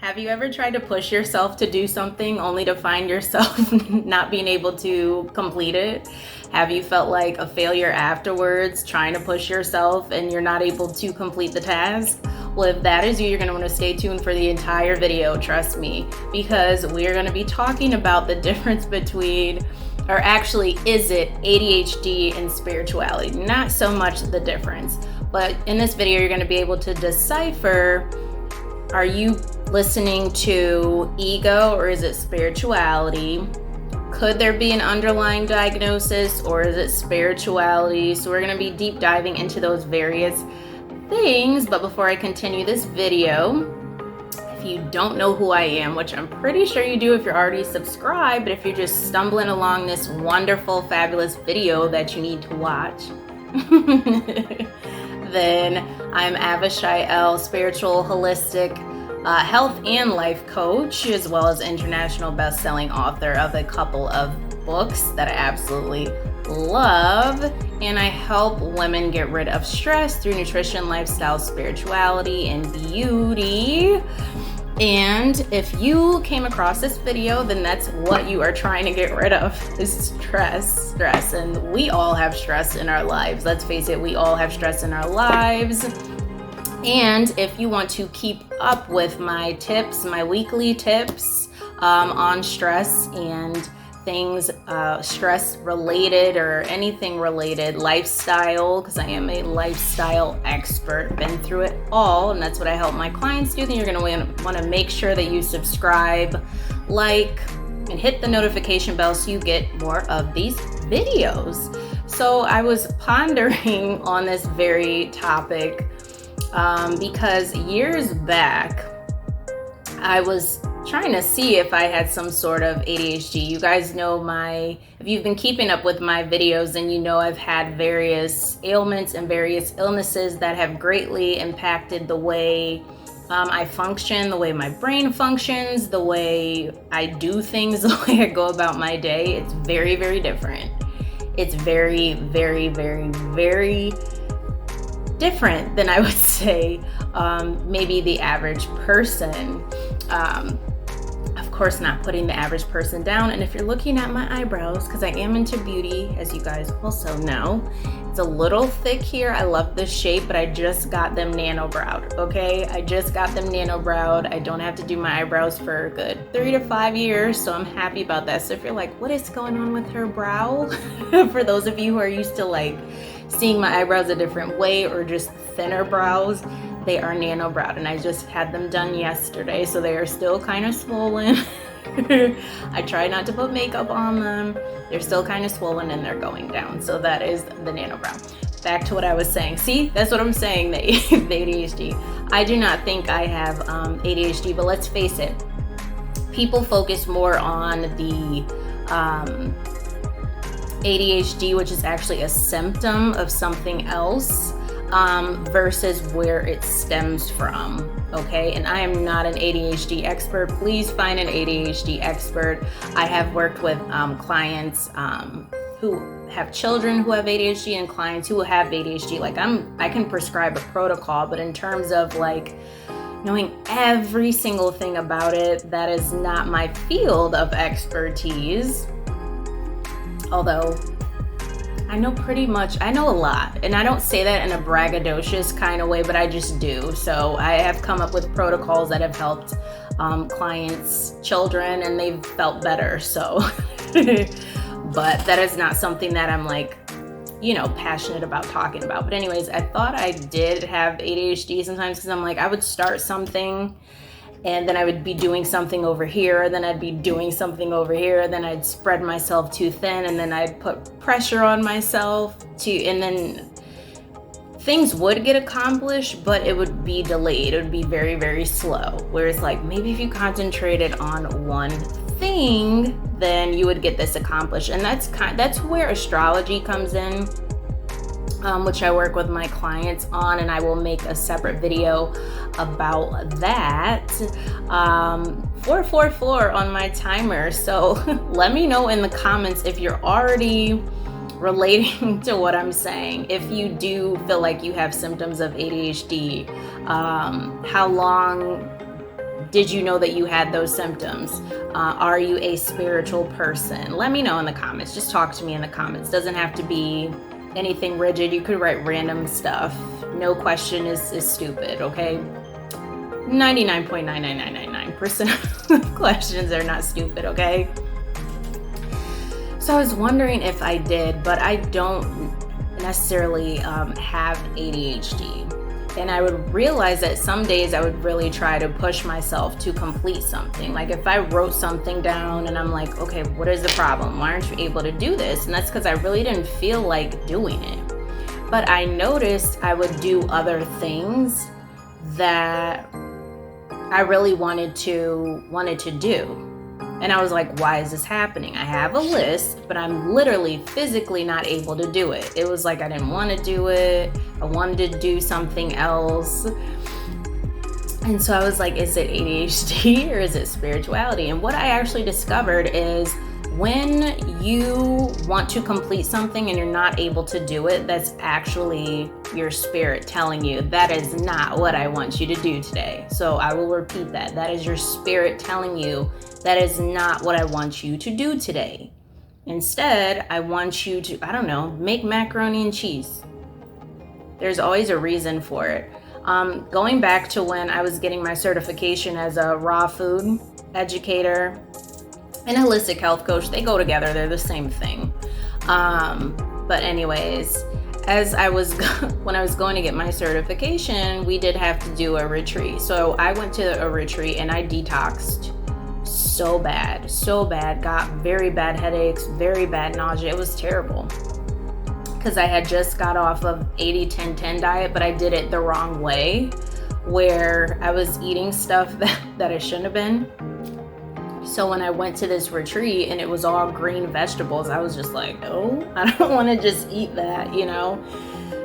Have you ever tried to push yourself to do something only to find yourself not being able to complete it? Have you felt like a failure afterwards trying to push yourself and you're not able to complete the task? Well, if that is you, you're going to want to stay tuned for the entire video, trust me, because we're going to be talking about the difference between, or actually, is it ADHD and spirituality? Not so much the difference, but in this video, you're going to be able to decipher, are you listening to ego or is it spirituality? Could there be an underlying diagnosis or is it spirituality? So we're going to be deep diving into those various things. But before I continue this video, if you don't know who I am, which I'm pretty sure you do if you're already subscribed, but if you're just stumbling along this wonderful, fabulous video that you need to watch, then I'm Avi Unfiltered, spiritual, holistic, health and life coach, as well as international best-selling author of a couple of books that I absolutely love. And I help women get rid of stress through nutrition, lifestyle, spirituality, and beauty. And if you came across this video, then that's what you are trying to get rid of, is stress. And we all have stress in our lives. Let's face it, we all have stress in our lives. And if you want to keep up with my tips, my weekly tips on stress and things stress related or anything related, lifestyle, because I am a lifestyle expert, been through it all, and that's what I help my clients do, then you're going to want to make sure that you subscribe, like, and hit the notification bell so you get more of these videos. So I was pondering on this very topic because years back I was trying to see if I had some sort of ADHD. You guys know if you've been keeping up with my videos, then you know I've had various ailments and various illnesses that have greatly impacted the way I function, the way my brain functions, the way I do things, the way I go about my day. It's very, very different. It's very, very, very, very different than I would say maybe the average person. Of course, not putting the average person down. And if you're looking at my eyebrows, because I am into beauty, as you guys also know, it's a little thick here. I love this shape, but I just got them nano browed. Okay, I just got them nano browed. I don't have to do my eyebrows for a good 3 to 5 years, so I'm happy about that. So if you're like, what is going on with her brow? For those of you who are used to like seeing my eyebrows a different way or just thinner brows, they are nano browed, and I just had them done yesterday, so they are still kind of swollen. I try not to put makeup on them. They're still kind of swollen and they're going down. So that is the nano brow. Back to what I was saying. See, that's what I'm saying, the ADHD. I do not think I have ADHD, but let's face it, people focus more on the ADHD, which is actually a symptom of something else, versus where it stems from. Okay, and I am not an ADHD expert. Please find an ADHD expert. I have worked with clients who have children who have ADHD and clients who have ADHD. Like I can prescribe a protocol, but in terms of like knowing every single thing about it, that is not my field of expertise. Although I know a lot, and I don't say that in a braggadocious kind of way, but I just do. So I have come up with protocols that have helped clients' children, and they've felt better. So, but that is not something that I'm like, passionate about talking about. But anyways, I thought I did have ADHD sometimes because I'm like, I would start something and then I would be doing something over here, then I'd be doing something over here, then I'd spread myself too thin, and then I'd put pressure on myself and then things would get accomplished, but it would be delayed. It would be very, very slow. Whereas like maybe if you concentrated on one thing, then you would get this accomplished. And that's where astrology comes in, which I work with my clients on, and I will make a separate video about that. 444 on my timer. So let me know in the comments if you're already relating to what I'm saying. If you do feel like you have symptoms of ADHD, how long Did you know that you had those symptoms? Are you a spiritual person? Let me know in the comments. Just talk to me in the comments. Doesn't have to be anything rigid. You could write random stuff. No question is stupid, okay? 99.99999% of questions are not stupid, okay? So I was wondering if I did, but I don't necessarily have ADHD. And I would realize that some days I would really try to push myself to complete something. Like if I wrote something down and I'm like, okay, what is the problem? Why aren't you able to do this? And that's because I really didn't feel like doing it. But I noticed I would do other things that I really wanted to do. And I was like, why is this happening? I have a list, but I'm literally physically not able to do it. It was like I didn't want to do it. I wanted to do something else. And so I was like, is it ADHD or is it spirituality? And what I actually discovered is when you want to complete something and you're not able to do it, that's actually your spirit telling you that is not what I want you to do today. So I will repeat that. That is your spirit telling you that is not what I want you to do today. Instead, I want you to, make macaroni and cheese. There's always a reason for it. Going back to when I was getting my certification as a raw food educator and holistic health coach, they go together. They're the same thing. But anyways, when I was going to get my certification, we did have to do a retreat. So I went to a retreat and I detoxed so bad, got very bad headaches, very bad nausea. It was terrible because I had just got off of 80-10-10 diet, but I did it the wrong way where I was eating stuff that I shouldn't have been. So when I went to this retreat and it was all green vegetables, I was just like, no, I don't want to just eat that,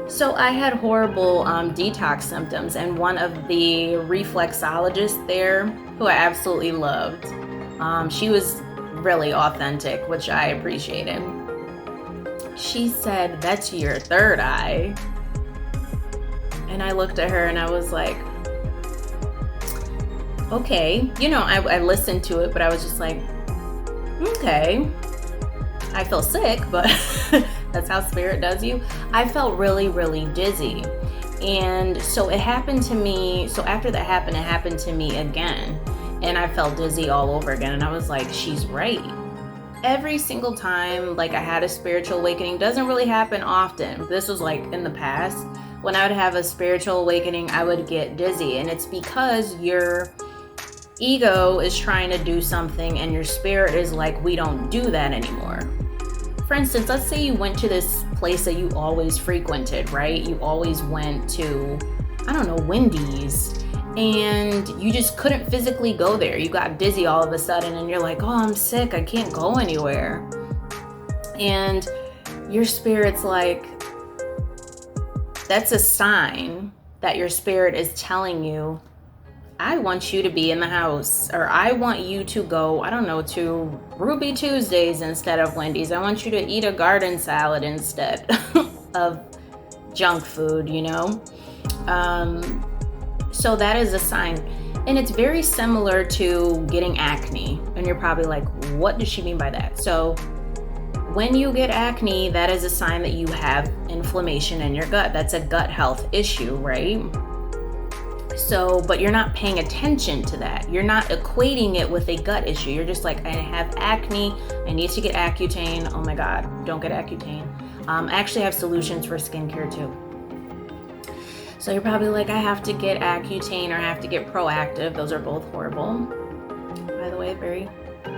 So I had horrible detox symptoms, and one of the reflexologists there, who I absolutely loved, she was really authentic, which I appreciated. She said, that's your third eye. And I looked at her and I was like, okay, I listened to it, but I was just like, okay. I feel sick, but that's how spirit does you. I felt really, really dizzy. And so it happened to me. So after that happened, it happened to me again. And I felt dizzy all over again. And I was like, she's right. Every single time, like I had a spiritual awakening, doesn't really happen often. This was like in the past. When I would have a spiritual awakening, I would get dizzy. And it's because your ego is trying to do something and your spirit is like, we don't do that anymore. For instance, let's say you went to this place that you always frequented, right? You always went to, Wendy's, and you just couldn't physically go there. You got dizzy all of a sudden and you're like, oh, I'm sick. I can't go anywhere. And your spirit's like, that's a sign that your spirit is telling you, I want you to be in the house, or I want you to go, to Ruby Tuesdays instead of Wendy's. I want you to eat a garden salad instead of junk food, So that is a sign. And it's very similar to getting acne. And you're probably like, what does she mean by that? So when you get acne, that is a sign that you have inflammation in your gut. That's a gut health issue, right? So, but you're not paying attention to that. You're not equating it with a gut issue. You're just like, I have acne. I need to get Accutane. Oh my God, don't get Accutane. I actually have solutions for skincare too. So you're probably like, I have to get Accutane or I have to get Proactive. Those are both horrible. By the way, very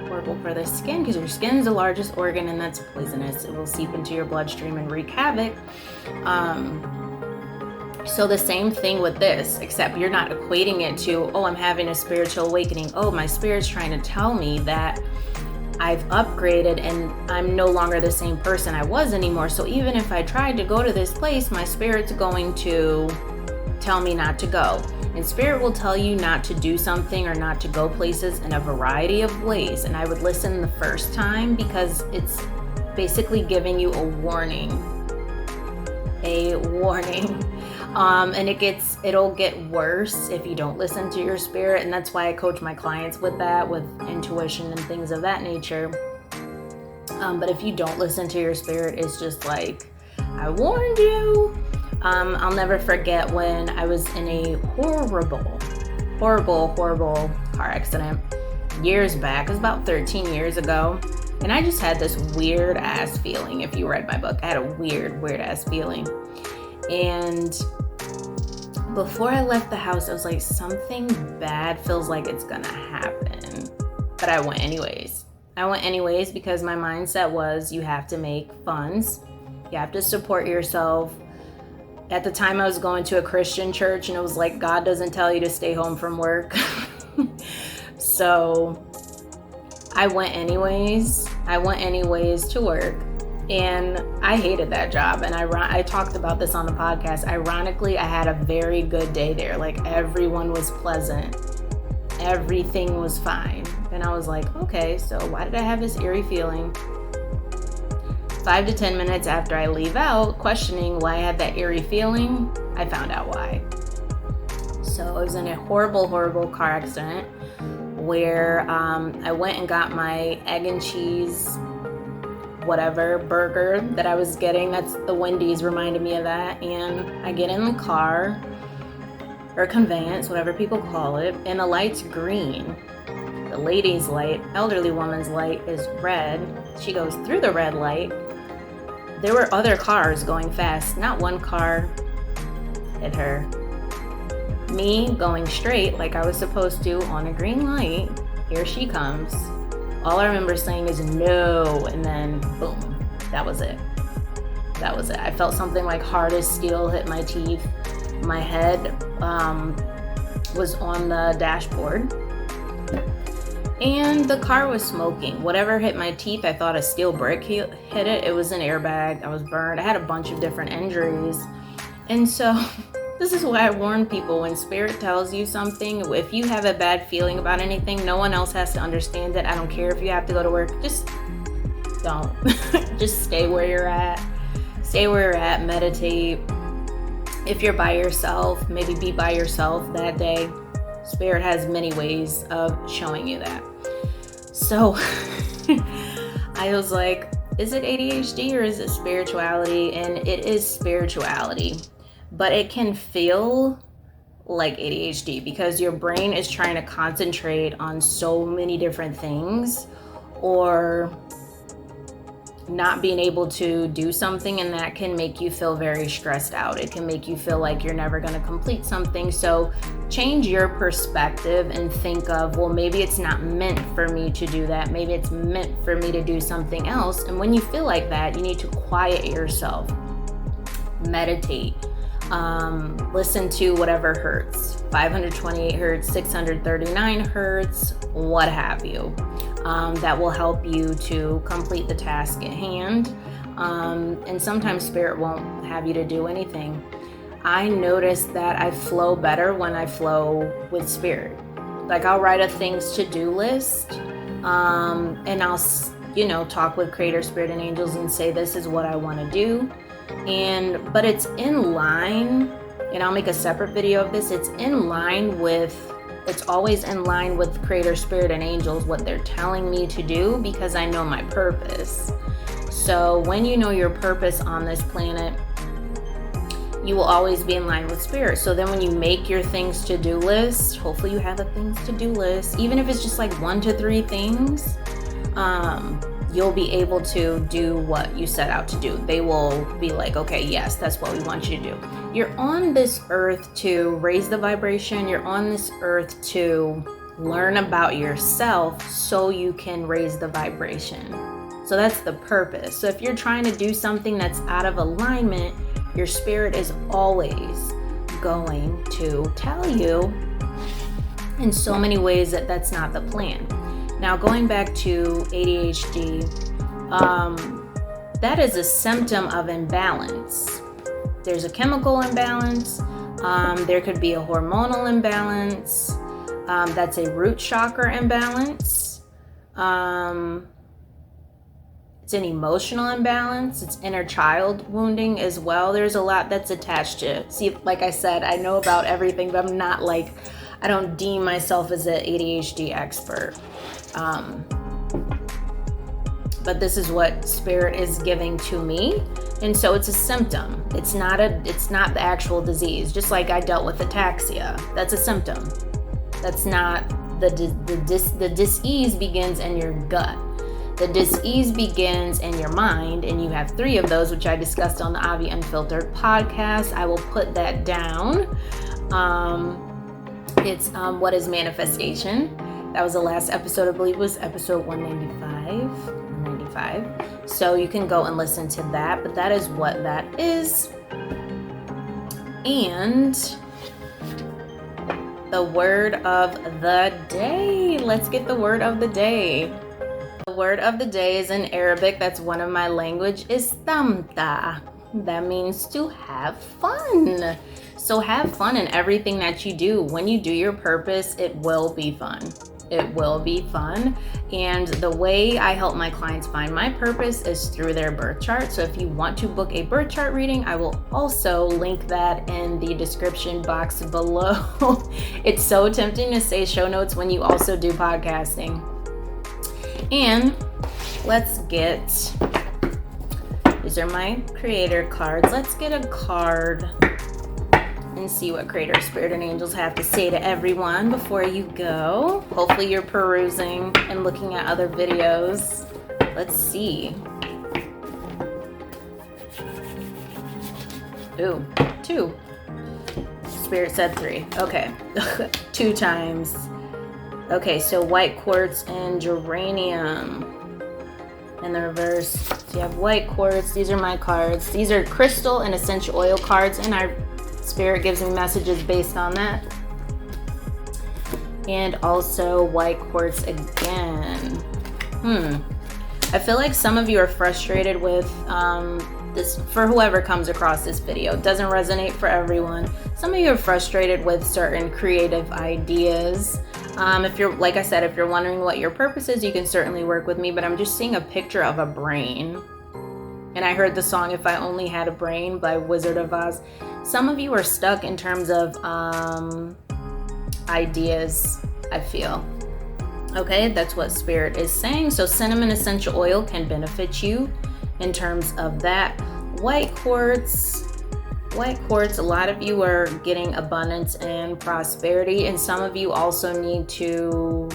horrible for the skin because your skin is the largest organ and that's poisonous. It will seep into your bloodstream and wreak havoc. So the same thing with this, except you're not equating it to, oh, I'm having a spiritual awakening. Oh, my spirit's trying to tell me that I've upgraded and I'm no longer the same person I was anymore. So even if I tried to go to this place, my spirit's going to tell me not to go. And spirit will tell you not to do something or not to go places in a variety of ways. And I would listen the first time because it's basically giving you a warning. And it'll get worse if you don't listen to your spirit. And that's why I coach my clients with that, with intuition and things of that nature. But if you don't listen to your spirit, it's just like, I warned you. I'll never forget when I was in a horrible car accident years back. It was about 13 years ago. And I just had this weird ass feeling. If you read my book, I had a weird ass feeling. And before I left the house, I was like, something bad feels like it's gonna happen. But I went anyways. Because my mindset was, you have to make funds. You have to support yourself. At the time I was going to a Christian church, and it was like, God doesn't tell you to stay home from work. So I went anyways to work, and I hated that job. And I talked about this on the podcast. Ironically, I had a very good day there. Like, everyone was pleasant. Everything was fine. And I was like, okay, so why did I have this eerie feeling? 5 to 10 minutes after I leave out, questioning why I had that eerie feeling, I found out why. So I was in a horrible car accident where I went and got my egg and cheese, whatever, burger that I was getting. That's the Wendy's reminded me of that. And I get in the car, or conveyance, whatever people call it, and the light's green. The lady's light, elderly woman's light, is red. She goes through the red light. There were other cars going fast. Not one car hit her. Me going straight like I was supposed to on a green light. Here she comes. All I remember saying is no, and then boom. That was it. I felt something like hard as steel hit my teeth. My head was on the dashboard. And the car was smoking. Whatever hit my teeth, I thought a steel brick hit it. It was an airbag. I was burned. I had a bunch of different injuries. And so this is why I warn people, when spirit tells you something, if you have a bad feeling about anything, no one else has to understand it. I don't care if you have to go to work. Just don't. Just stay where you're at. Stay where you're at. Meditate. If you're by yourself, maybe be by yourself that day. Spirit has many ways of showing you that. So I was like, is it ADHD or is it spirituality? And it is spirituality, but it can feel like ADHD because your brain is trying to concentrate on so many different things, or not being able to do something, and that can make you feel very stressed out. It can make you feel like you're never going to complete something. So change your perspective and think of, well, maybe it's not meant for me to do that. Maybe it's meant for me to do something else. And when you feel like that, you need to quiet yourself, meditate, listen to whatever hertz, 528 hertz, 639 hertz, what have you. That will help you to complete the task at hand. And sometimes spirit won't have you to do anything. I noticed that I flow better when I flow with spirit. Like, I'll write a things to do list, and I'll, talk with creator, spirit, and angels and say, this is what I want to do. But it's in line, and I'll make a separate video of this. It's always in line with creator, spirit, and angels, what they're telling me to do, because I know my purpose. So when you know your purpose on this planet, you will always be in line with spirit. So then when you make your things to do list, hopefully you have a things to do list, even if it's just like 1 to 3 things, you'll be able to do what you set out to do. They will be like, okay, yes, that's what we want you to do. You're on this earth to raise the vibration. You're on this earth to learn about yourself so you can raise the vibration. So that's the purpose. So if you're trying to do something that's out of alignment, your spirit is always going to tell you in so many ways that that's not the plan. Now, going back to ADHD, that is a symptom of imbalance. There's a chemical imbalance. There could be a hormonal imbalance. That's a root chakra imbalance. It's an emotional imbalance. It's inner child wounding as well. There's a lot that's attached to it. See, like I said, I know about everything, but I'm not like, I don't deem myself as an ADHD expert. But this is what Spirit is giving to me. And so it's a symptom. It's not the actual disease. Just like I dealt with ataxia. That's a symptom. That's not the dis-ease begins in your gut. The dis-ease begins in your mind, and you have 3 of those, which I discussed on the Avi Unfiltered podcast. I will put that down. It's what is manifestation. That was the last episode, I believe it was episode 195. So you can go and listen to that, but that is what that is. And the word of the day. Let's get the word of the day. The word of the day is in Arabic. That's one of my language. Istamta. That means to have fun. So have fun in everything that you do. When you do your purpose, it will be fun. It will be fun. And the way I help my clients find my purpose is through their birth chart. So if you want to book a birth chart reading, I will also link that in the description box below. It's so tempting to say show notes when you also do podcasting. And let's get, these are my creator cards. Let's get a card and see what Creator, Spirit, and Angels have to say to everyone before you go. Hopefully you're perusing and looking at other videos. Let's see. Ooh, 2. Spirit said 3. Okay. 2 times. Okay, so white quartz and geranium. In the reverse, so you have white quartz. These are my cards. These are crystal and essential oil cards, and our Spirit gives me messages based on that. And also white quartz again. I feel like some of you are frustrated with this, for whoever comes across this video. It doesn't resonate for everyone. Some of you are frustrated with certain creative ideas. If you're, like I said, if you're wondering what your purpose is, you can certainly work with me, but I'm just seeing a picture of a brain. And I heard the song If I Only Had a Brain by Wizard of Oz. Some of you are stuck in terms of ideas, I feel. Okay, that's what Spirit is saying. So cinnamon essential oil can benefit you in terms of that. White quartz, a lot of you are getting abundance and prosperity, and some of you also need to,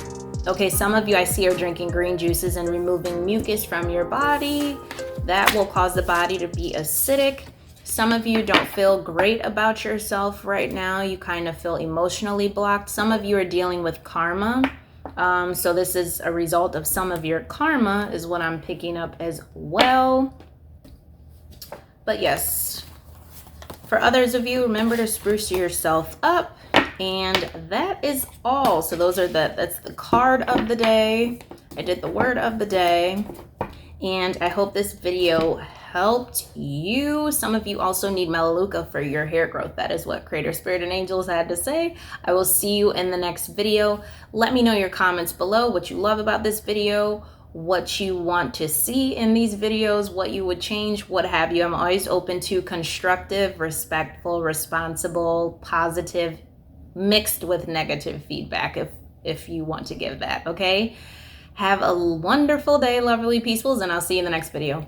okay, some of you I see are drinking green juices and removing mucus from your body. That will cause the body to be acidic. Some of you don't feel great about yourself right now. You kind of feel emotionally blocked. Some of you are dealing with karma. So this is a result of some of your karma is what I'm picking up as well. But yes, for others of you, remember to spruce yourself up. And that is all. So those are that's the card of the day. I did the word of the day. And I hope this video helped you. Some of you also need Melaleuca for your hair growth. That is what Creator, Spirit, and Angels had to say. I will see you in the next video. Let me know your comments below, what you love about this video, what you want to see in these videos, what you would change, what have you. I'm always open to constructive, respectful, responsible, positive, mixed with negative feedback if you want to give that, okay? Have a wonderful day, lovely peacefuls, and I'll see you in the next video.